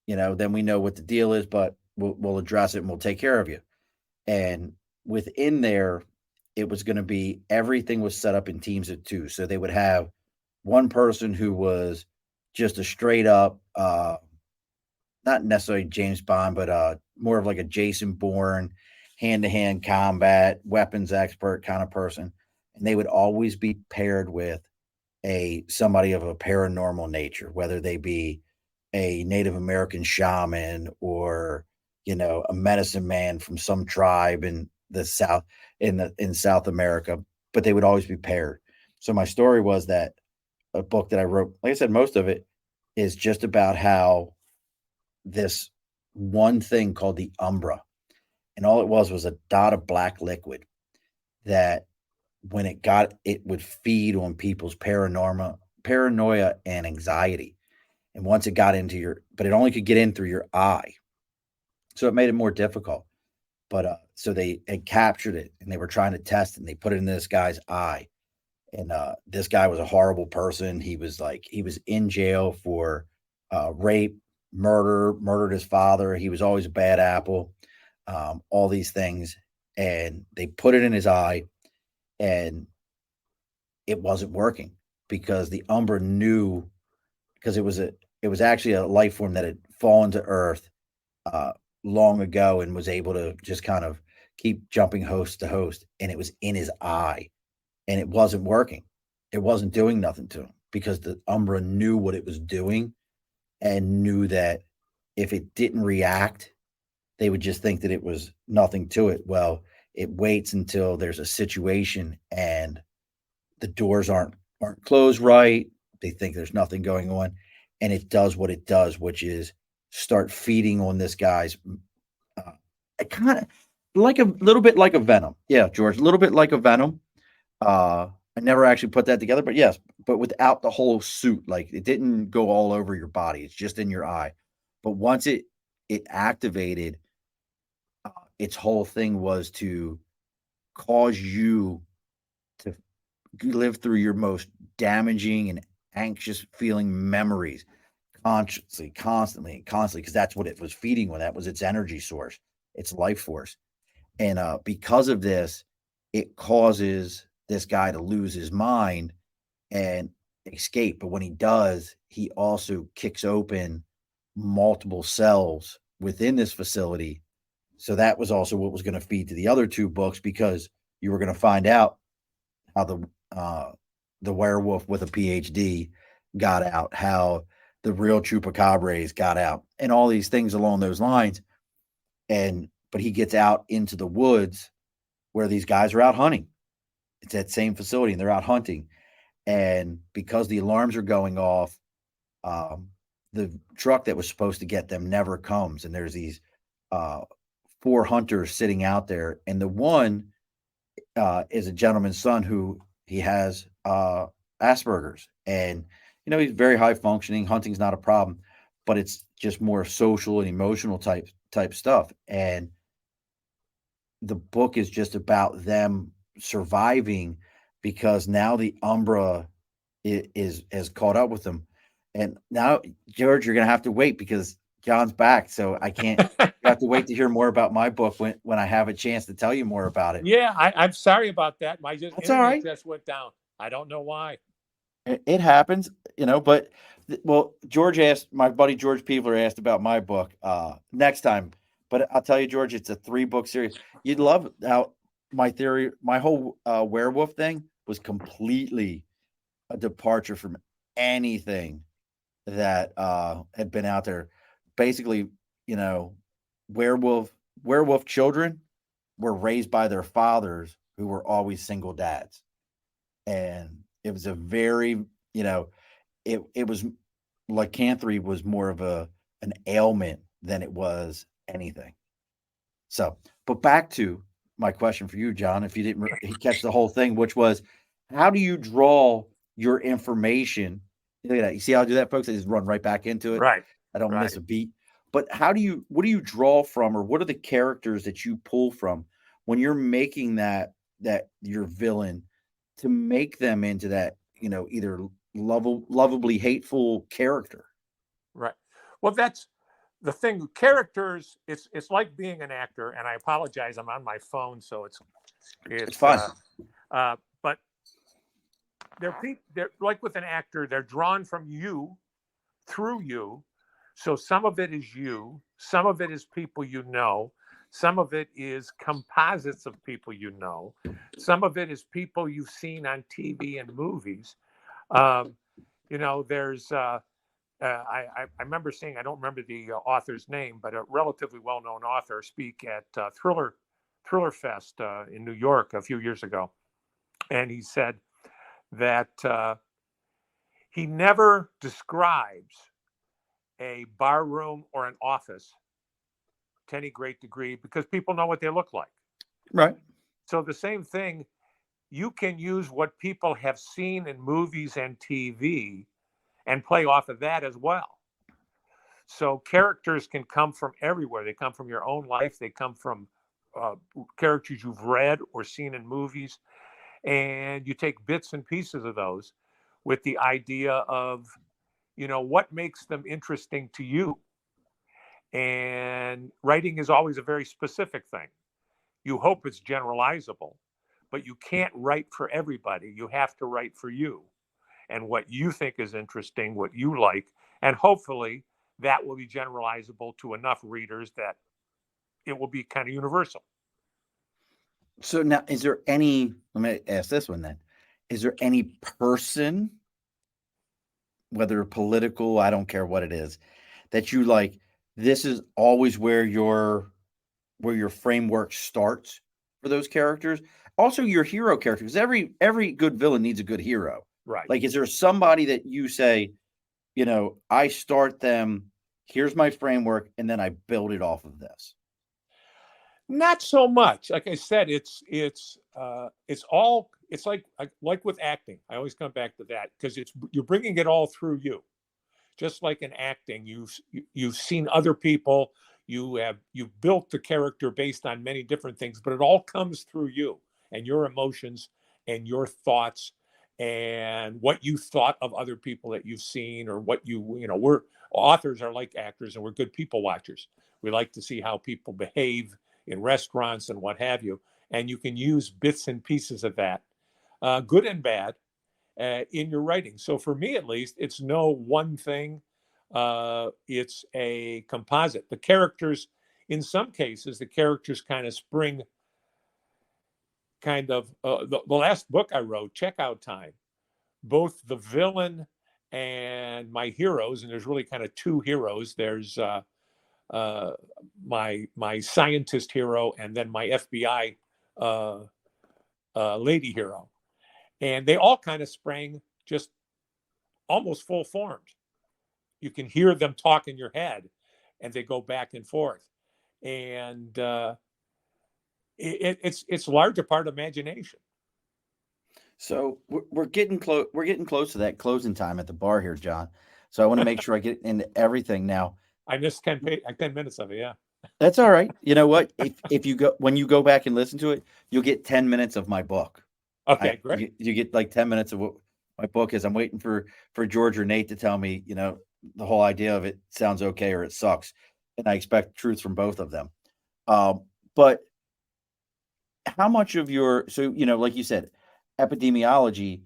then we know what the deal is, but we'll address it and we'll take care of you." And within there, it was going to be everything was set up in teams of two. So they would have one person who was just a straight up, not necessarily James Bond, but more of like a Jason Bourne, hand to hand combat, weapons expert kind of person. And they would always be paired with somebody of a paranormal nature, whether they be a Native American shaman or a medicine man from some tribe in the South in South America, but they would always be paired. So my story was that a book that I wrote, like I said, most of it is just about how this one thing called the umbra, and all it was a dot of black liquid that when it would feed on people's paranoia and anxiety. And once it got into but it only could get in through your eye. So it made it more difficult. But so they had captured it and they were trying to test it and they put it in this guy's eye. And this guy was a horrible person. He was in jail for rape, murdered his father. He was always a bad apple, all these things. And they put it in his eye and it wasn't working because the Umbra knew, because it was actually a life form that had fallen to Earth long ago and was able to just kind of keep jumping host to host, and it was in his eye, and it wasn't working. It wasn't doing nothing to him because the Umbra knew what it was doing and knew that if it didn't react, they would just think that it was nothing to it. Well, it waits until there's a situation and the doors aren't closed right. They think there's nothing going on, and it does what it does, which is start feeding on this guy's kind of like a little bit like a venom. Yeah, George, a little bit like a venom. I never actually put that together, but yes, but without the whole suit. Like it didn't go all over your body. It's just in your eye. But once it activated, its whole thing was to cause you to live through your most damaging and anxious feeling memories consciously, constantly, because that's what it was feeding on. That was its energy source, its life force. And because of this, it causes this guy to lose his mind and escape. But when he does, he also kicks open multiple cells within this facility. So that was also what was going to feed to the other two books, because you were going to find out how the werewolf with a PhD got out, how the real chupacabras got out, and all these things along those lines. But he gets out into the woods where these guys are out hunting. It's that same facility, and they're out hunting. And because the alarms are going off, the truck that was supposed to get them never comes. And there's these uh, four hunters sitting out there, and the one is a gentleman's son who he has Asperger's, and he's very high functioning. Hunting's not a problem, but it's just more social and emotional type stuff. And the book is just about them surviving because now the Umbra is has caught up with them. And now, George, you're gonna have to wait because John's back, so I can't. You have to wait to hear more about my book when I have a chance to tell you more about it. Yeah, I'm sorry about that. My That's all internet right. just went down. I don't know why. It happens, but well, George asked, my buddy George Peebler asked about my book next time. But I'll tell you, George, it's a 3-book series. You'd love how my whole werewolf thing was completely a departure from anything that had been out there. Basically, you know, werewolf children were raised by their fathers who were always single dads. And it was a very, it was lycanthropy was more of an ailment than it was anything. So, but back to my question for you, John, if you didn't catch the whole thing, which was, how do you draw your information? Look at that. You see how I do that, folks? I just run right back into it. Right. I don't miss a beat. But what do you draw from, or what are the characters that you pull from when you're making that your villain to make them into that, either lovably hateful character? Right. Well, that's the thing. Characters, it's like being an actor, and I apologize, I'm on my phone, so it's fine. But they're like with an actor, they're drawn from you, through you. So some of it is you, some of it is people you know, some of it is composites of people you know, some of it is people you've seen on TV and movies. There's I remember seeing, I don't remember the author's name, but a relatively well-known author speak at Thriller Fest in New York a few years ago. And he said that he never describes a bar room or an office to any great degree because people know what they look like. Right. So the same thing, you can use what people have seen in movies and TV and play off of that as well. So characters can come from everywhere. They come from your own life. They come from characters you've read or seen in movies. And you take bits and pieces of those with the idea of, what makes them interesting to you. And writing is always a very specific thing. You hope it's generalizable, but you can't write for everybody. You have to write for you and what you think is interesting, what you like. And hopefully that will be generalizable to enough readers that it will be kind of universal. So now, let me ask this one then. Is there any person, whether political, I don't care what it is, that you like, this is always where your framework starts for those characters? Also your hero characters. Every good villain needs a good hero. Right. Like, is there somebody that you say, I start them, here's my framework, and then I build it off of this? Not so much. Like I said, it's like with acting. I always come back to that because you're bringing it all through you. Just like in acting, you've seen other people, you've built the character based on many different things, but it all comes through you and your emotions and your thoughts and what you thought of other people that you've seen, or what we're authors are like actors, and we're good people watchers. We like to see how people behave in restaurants and what have you. And you can use bits and pieces of that, good and bad, in your writing. So for me, at least, it's no one thing. It's a composite. The characters, in some cases, the characters kind of spring the last book I wrote, Checkout Time, both the villain and my heroes, and there's really kind of two heroes. There's my scientist hero, and then my FBI lady hero. And they all kind of sprang just almost full formed. You can hear them talk in your head, and they go back and forth. And it's a larger part of imagination. So we're getting close. We're getting close to that closing time at the bar here, John. So I want to make sure I get into everything now. I missed 10 minutes of it. Yeah, that's all right. You know what? When you go back and listen to it, you'll get 10 minutes of my book. Okay, great. You get like 10 minutes of what my book is. I'm waiting for George or Nate to tell me, the whole idea of it sounds okay or it sucks. And I expect truth from both of them. But how much of like you said, epidemiology,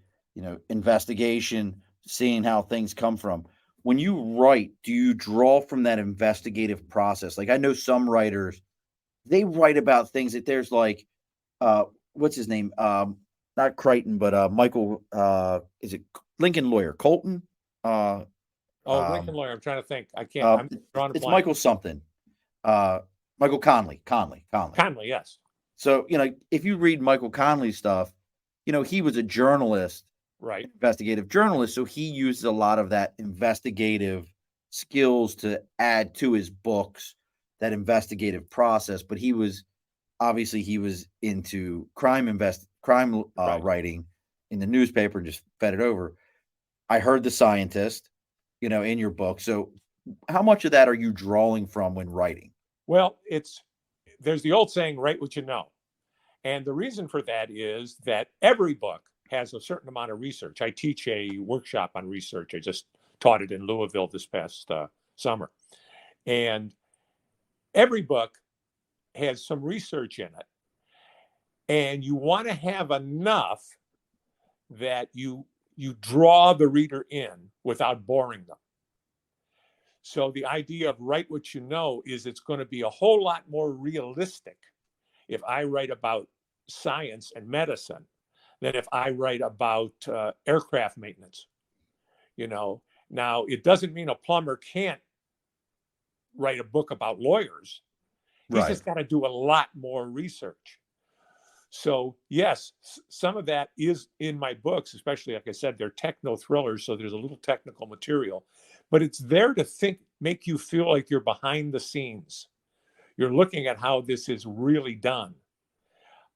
investigation, seeing how things come from. When you write, do you draw from that investigative process? Like, I know some writers, they write about things that there's like, what's his name? Not Crichton, but Michael, is it Lincoln Lawyer? Colton? Lincoln Lawyer. I'm trying to think. I can't. I'm drawing a blank. It's Michael something. Michael Conley. Conley, yes. So, if you read Michael Conley's stuff, he was a journalist, right, investigative journalist. So he uses a lot of that investigative skills to add to his books, that investigative process. But he was into crime right. writing in the newspaper and just fed it over. I heard the scientist, in your book. So how much of that are you drawing from when writing? Well, there's the old saying, write what you know. And the reason for that is that every book has a certain amount of research. I teach a workshop on research. I just taught it in Louisville this past summer. And every book has some research in it. And you want to have enough that you draw the reader in without boring them. So the idea of write what you know is it's going to be a whole lot more realistic if I write about science and medicine than if I write about aircraft maintenance. Now it doesn't mean a plumber can't write a book about lawyers. He's just got to do a lot more research. So yes, some of that is in my books, especially, like I said, they're techno thrillers. So there's a little technical material, but it's there to make you feel like you're behind the scenes. You're looking at how this is really done.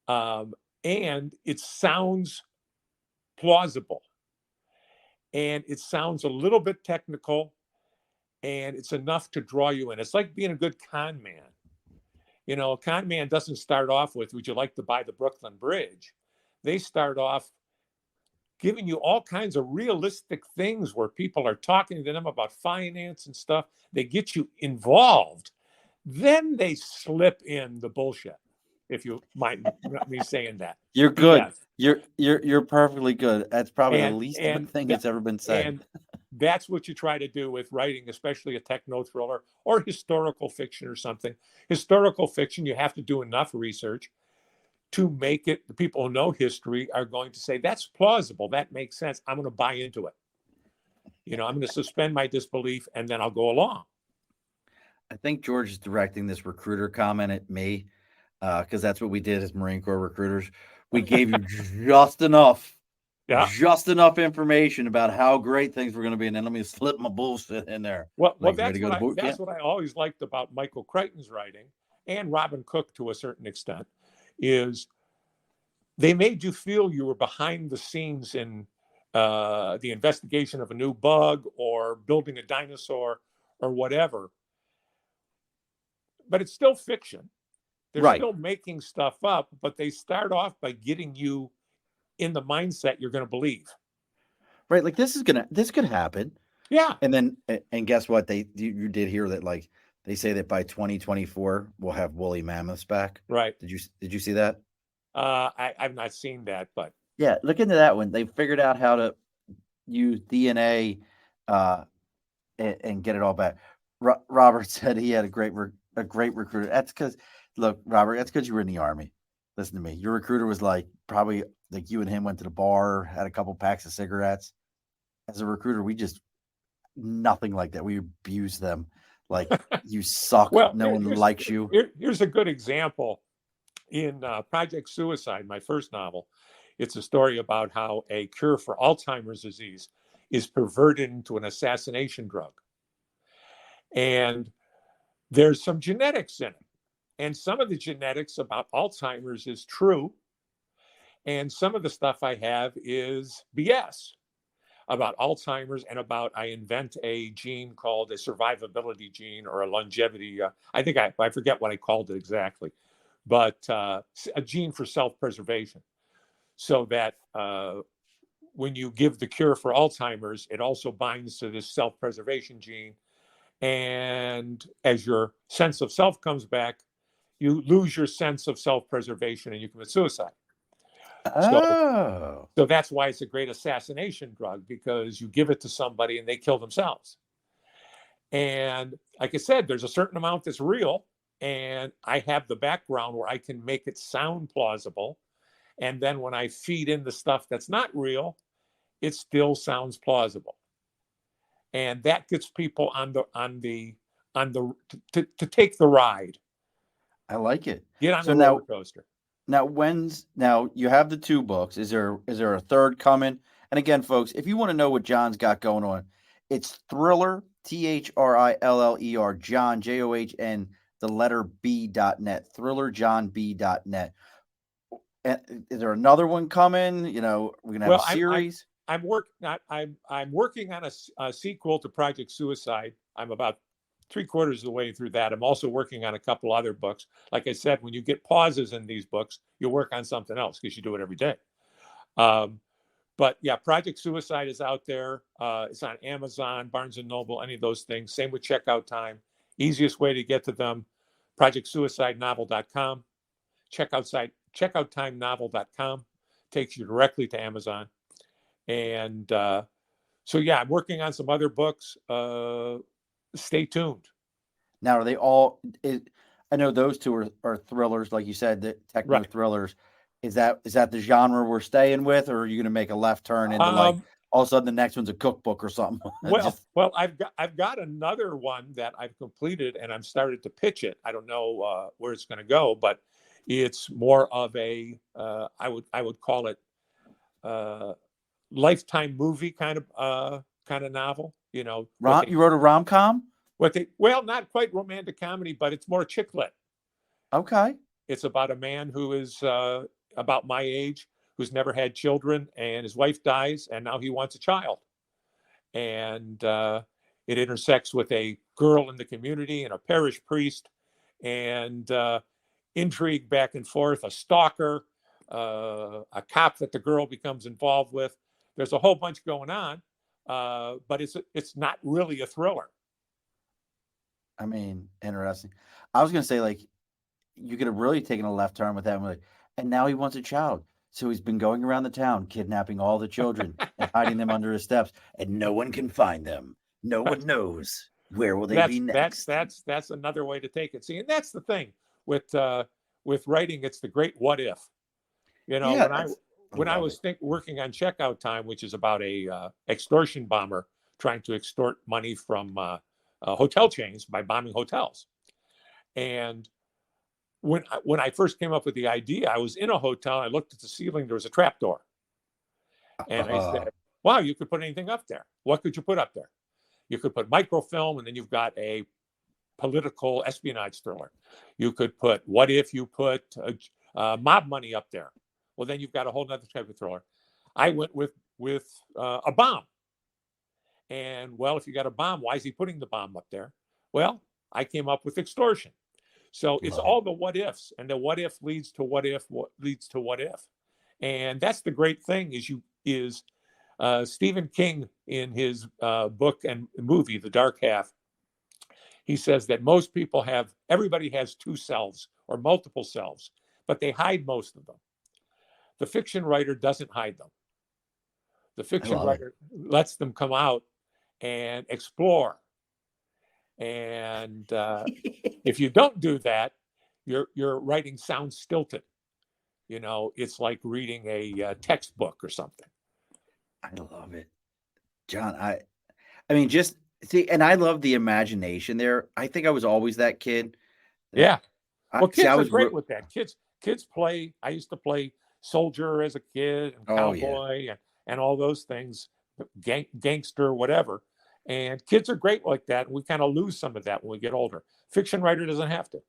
And it sounds plausible. And it sounds a little bit technical, and it's enough to draw you in. It's like being a good con man. A con man doesn't start off with, would you like to buy the Brooklyn Bridge? They start off giving you all kinds of realistic things where people are talking to them about finance and stuff. They get you involved. Then they slip in the bullshit, if you mind me saying that. You're good. You're perfectly good. That's probably the least thing that's ever been said. And that's what you try to do with writing, especially a techno thriller or historical fiction or something. Historical fiction, you have to do enough research to make it, the people who know history are going to say, that's plausible. That makes sense. I'm going to buy into it. I'm going to suspend my disbelief and then I'll go along. I think George is directing this recruiter comment at me because that's what we did as Marine Corps recruiters. We gave you just enough information about how great things were going to be, and then let me slip my bullshit in there. Well, that's what I always liked about Michael Crichton's writing, and Robin Cook to a certain extent, is they made you feel you were behind the scenes in the investigation of a new bug or building a dinosaur or whatever. But it's still fiction. They're still making stuff up, but they start off by getting you in the mindset you're going to believe. Right. Like this could happen. Yeah. And guess what? You did hear that, like, they say that by 2024 we'll have woolly mammoths back. Right. Did you see that? I've not seen that, but yeah, look into that one. They figured out how to use DNA and get it all back. Robert said he had a great recruiter. That's because, look, Robert, that's because you were in the Army. Listen to me. Your recruiter was probably like you and him went to the bar, had a couple packs of cigarettes. As a recruiter, we just nothing like that. We abuse them. Like, you suck. Well, no one likes you. Here's a good example. In Project Suicide, my first novel, it's a story about how a cure for Alzheimer's disease is perverted into an assassination drug. And there's some genetics in it. And some of the genetics about Alzheimer's is true. And some of the stuff I have is BS about Alzheimer's and about I invent a gene called a survivability gene or a longevity. I forget what I called it exactly, but a gene for self-preservation. So that when you give the cure for Alzheimer's, it also binds to this self-preservation gene. And as your sense of self comes back, you lose your sense of self-preservation and you commit suicide. Oh. So that's why it's a great assassination drug, because you give it to somebody and they kill themselves. And like I said, there's a certain amount that's real. And I have the background where I can make it sound plausible. And then when I feed in the stuff that's not real, it still sounds plausible. And that gets people to take the ride. I like it. Get on So the roller coaster. Now you have the 2 books. Is there a third coming? And again, folks, if you want to know what John's got going on, it's Thriller, THRILLER, John, JOHN, the letter B.net, thrillerjohnb.net. And is there another one coming? You know, we're gonna have a series. I'm working on a sequel to Project Suicide. I'm about 3/4 of the way through that. I'm also working on a couple other books. Like I said, when you get pauses in these books, you work on something else because you do it every day. But yeah, Project Suicide is out there. It's on Amazon, Barnes and Noble, any of those things. Same with Checkout Time. Easiest way to get to them, projectsuicidenovel.com. Checkouttimenovel.com takes you directly to Amazon. And so yeah, I'm working on some other books. Stay tuned. Now, are they all? I know those 2 are thrillers, like you said, the techno thrillers. Is that the genre we're staying with, or are you going to make a left turn into like all of a sudden the next one's a cookbook or something? Well, I've got another one that I've completed and I'm started to pitch it. I don't know where it's going to go, but it's more of a I would call it Lifetime movie kind of novel. You know, you wrote a rom-com? Not quite romantic comedy, but it's more chick lit. Okay. It's about a man who is about my age, who's never had children, and his wife dies, and now he wants a child. And it intersects with a girl in the community and a parish priest, and intrigue back and forth, a stalker, a cop that the girl becomes involved with. There's a whole bunch going on, but it's not really a thriller. I mean, interesting. I was going to say, like, you could have really taken a left turn with that. And now he wants a child. So he's been going around the town, kidnapping all the children and hiding them under his steps. And no one can find them. No one knows. Where will they be next? That's another way to take it. See, and that's the thing with writing. It's the great what if. You know, when I was working on Checkout Time, which is about a extortion bomber trying to extort money from hotel chains by bombing hotels. And when I first came up with the idea, I was in a hotel. I looked at the ceiling. There was a trapdoor. And I said, wow, you could put anything up there. What could you put up there? You could put microfilm, and then you've got a political espionage thriller. You could put, what if you put mob money up there? Well, then you've got a whole other type of thriller. I went with a bomb. And, well, if you got a bomb, why is he putting the bomb up there? Well, I came up with extortion. So it's all the what ifs, and the what if leads to what if, what leads to what if. And that's the great thing is Stephen King in his book and movie, The Dark Half, he says that everybody has 2 selves or multiple selves, but they hide most of them. The fiction writer doesn't hide them. The fiction writer lets them come out and explore. And if you don't do that, your writing sounds stilted. You know, it's like reading a textbook or something. I love it, John. I mean, just see, and I love the imagination there. I think I was always that kid. Yeah. Well, kids are great with that. Kids play. I used to play soldier as a kid, and cowboy, and all those things, gangster, whatever. And kids are great like that. We kind of lose some of that when we get older. Fiction writer doesn't have to.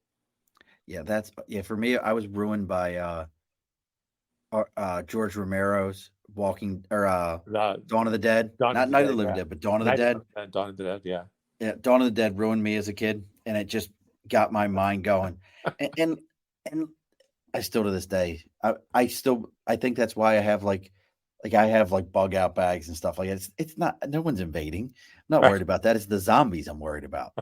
Yeah, for me, I was ruined by George Romero's Dawn of the Dead. Not Night of the Living Dead, but Dawn of the Dead. Dawn of the Dead, yeah. Yeah, Dawn of the Dead ruined me as a kid, and it just got my mind going. and I still to this day, I think that's why I have like I have like bug out bags and stuff like that. It's not, no one's invading. I'm not worried about that. It's the zombies I'm worried about.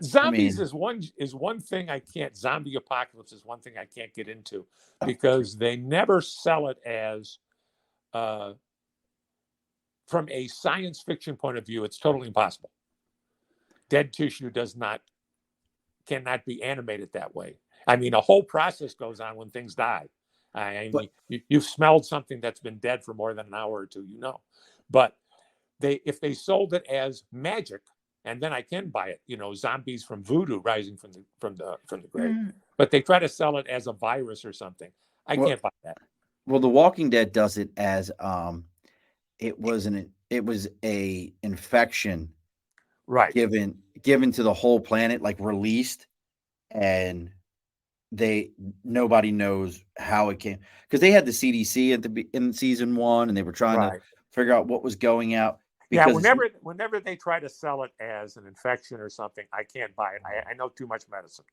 Zombies is one thing I can't. Zombie apocalypse is one thing I can't get into because they never sell it as, from a science fiction point of view, it's totally impossible. Dead tissue cannot be animated that way. I mean, a whole process goes on when things die. I mean, you've smelled something that's been dead for more than an hour or two, you know. But if they sold it as magic, and then I can buy it. Zombies from voodoo rising from the grave. But they try to sell it as a virus or something. I can't buy that. Well, The Walking Dead does it as it was a infection, right, given to the whole planet, like released, and nobody knows how it came, because they had the CDC in season 1, and they were trying to figure out what was going out. Yeah, whenever they try to sell it as an infection or something, I can't buy it. I know too much medicine.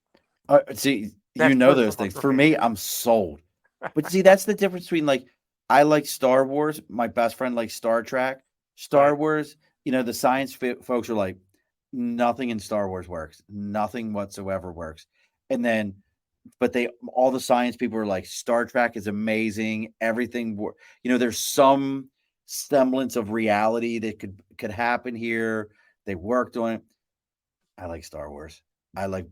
See, those things. For me, I'm sold. But see, that's the difference between, like, I like Star Wars. My best friend likes Star Trek. Star Wars, the science folks are like, nothing in Star Wars works. Nothing whatsoever works. And then, but all the science people are like, Star Trek is amazing. Everything, there's some semblance of reality that could happen here. They worked on it. I like Star Wars. I like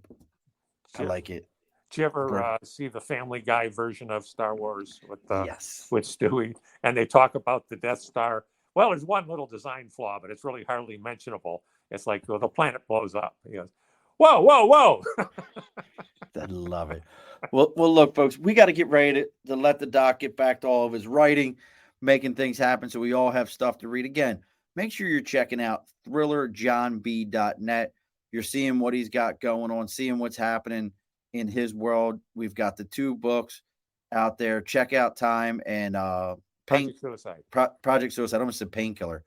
it. Did you ever see the Family Guy version of Star Wars with Stewie? And they talk about the Death Star. Well, there's one little design flaw, but it's really hardly mentionable. It's like, the planet blows up. He goes, whoa, whoa, whoa. I love it. Well, look, folks, we got to get ready to let the doc get back to all of his writing, making things happen, so we all have stuff to read. Again, make sure you're checking out thrillerjohnb.net. You're seeing what he's got going on, seeing what's happening in his world. We've got the 2 books out there. Check out Time and Project Suicide. Project Suicide. I almost said Painkiller.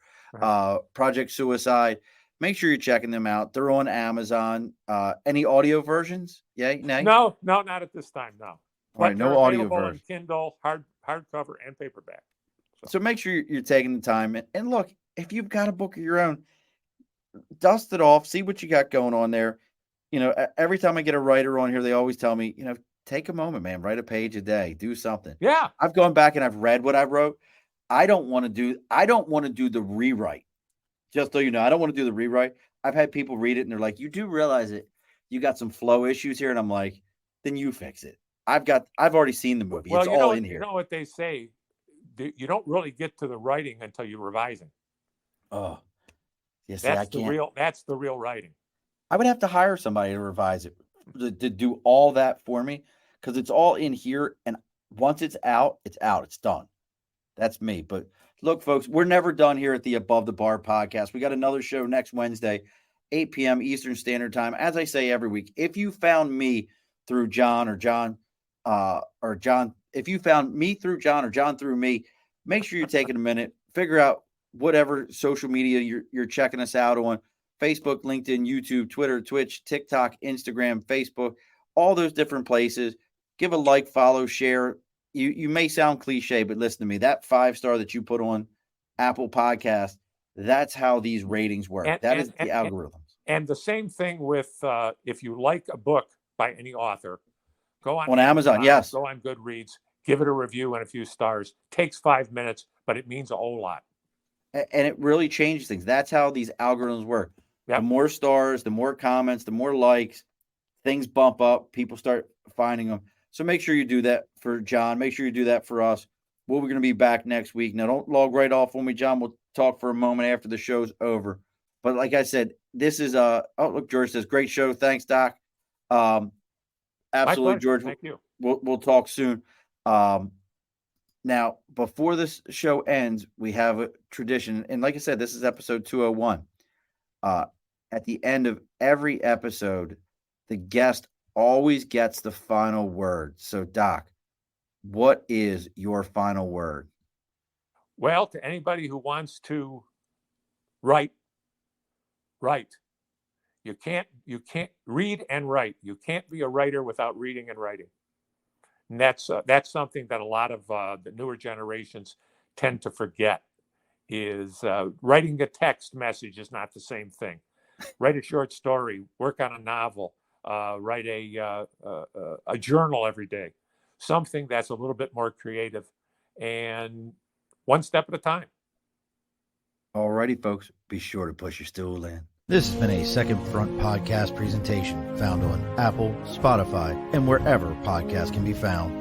Project Suicide. Make sure you're checking them out. They're on Amazon. Any audio versions? Yeah, no, not at this time. No. All right, no audio version. Kindle, hardcover, and paperback. So make sure you're taking the time. And look, if you've got a book of your own, dust it off. See what you got going on there. Every time I get a writer on here, they always tell me, take a moment, man. Write a page a day. Do something. Yeah. I've gone back and I've read what I wrote. I don't want to do the rewrite. Just so you know, I don't want to do the rewrite. I've had people read it and they're like, you do realize it. You got some flow issues here. And I'm like, then you fix it. I've already seen the movie. It's all in here. You know what they say? You don't really get to the writing until you're revising. Oh, yes. That's the real writing. I would have to hire somebody to revise it, to do all that for me, because it's all in here. And once it's out, it's done. That's me. But look, folks, we're never done here at the Above the Bar podcast. We got another show next Wednesday, 8 p.m. Eastern Standard Time. As I say every week, if you found me through John, if you found me through John or John through me, make sure you're taking a minute, figure out whatever social media you're checking us out on. Facebook, LinkedIn, YouTube, Twitter, Twitch, TikTok, Instagram, Facebook, all those different places. Give a like, follow, share. You may sound cliche, but listen to me. That 5-star that you put on Apple Podcast, that's how these ratings work. That is the algorithms. And the same thing with if you like a book by any author, go on Amazon. Yes. Go on Goodreads, give it a review and a few stars. Takes 5 minutes, but it means a whole lot. And it really changes things. That's how these algorithms work. Yep. The more stars, the more comments, the more likes, things bump up. People start finding them. So make sure you do that for John. Make sure you do that for us. We're going to be back next week. Now, don't log right off on me, John. We'll talk for a moment after the show's over. But like I said, this is look, George says, great show. Thanks, Doc. Absolutely, George. Thank you. We'll talk soon. Now, before this show ends, we have a tradition. And like I said, this is episode 201. At the end of every episode, the guest always gets the final word. So, Doc, what is your final word? Well, to anybody who wants to write. You can't read and write. You can't be a writer without reading and writing. And that's something that a lot of the newer generations tend to forget. Is writing a text message is not the same thing. Write a short story, work on a novel, write a journal every day, something that's a little bit more creative, and one step at a time. Alrighty, folks, be sure to push your stool in. This has been a Second Front podcast presentation found on Apple, Spotify, and wherever podcasts can be found.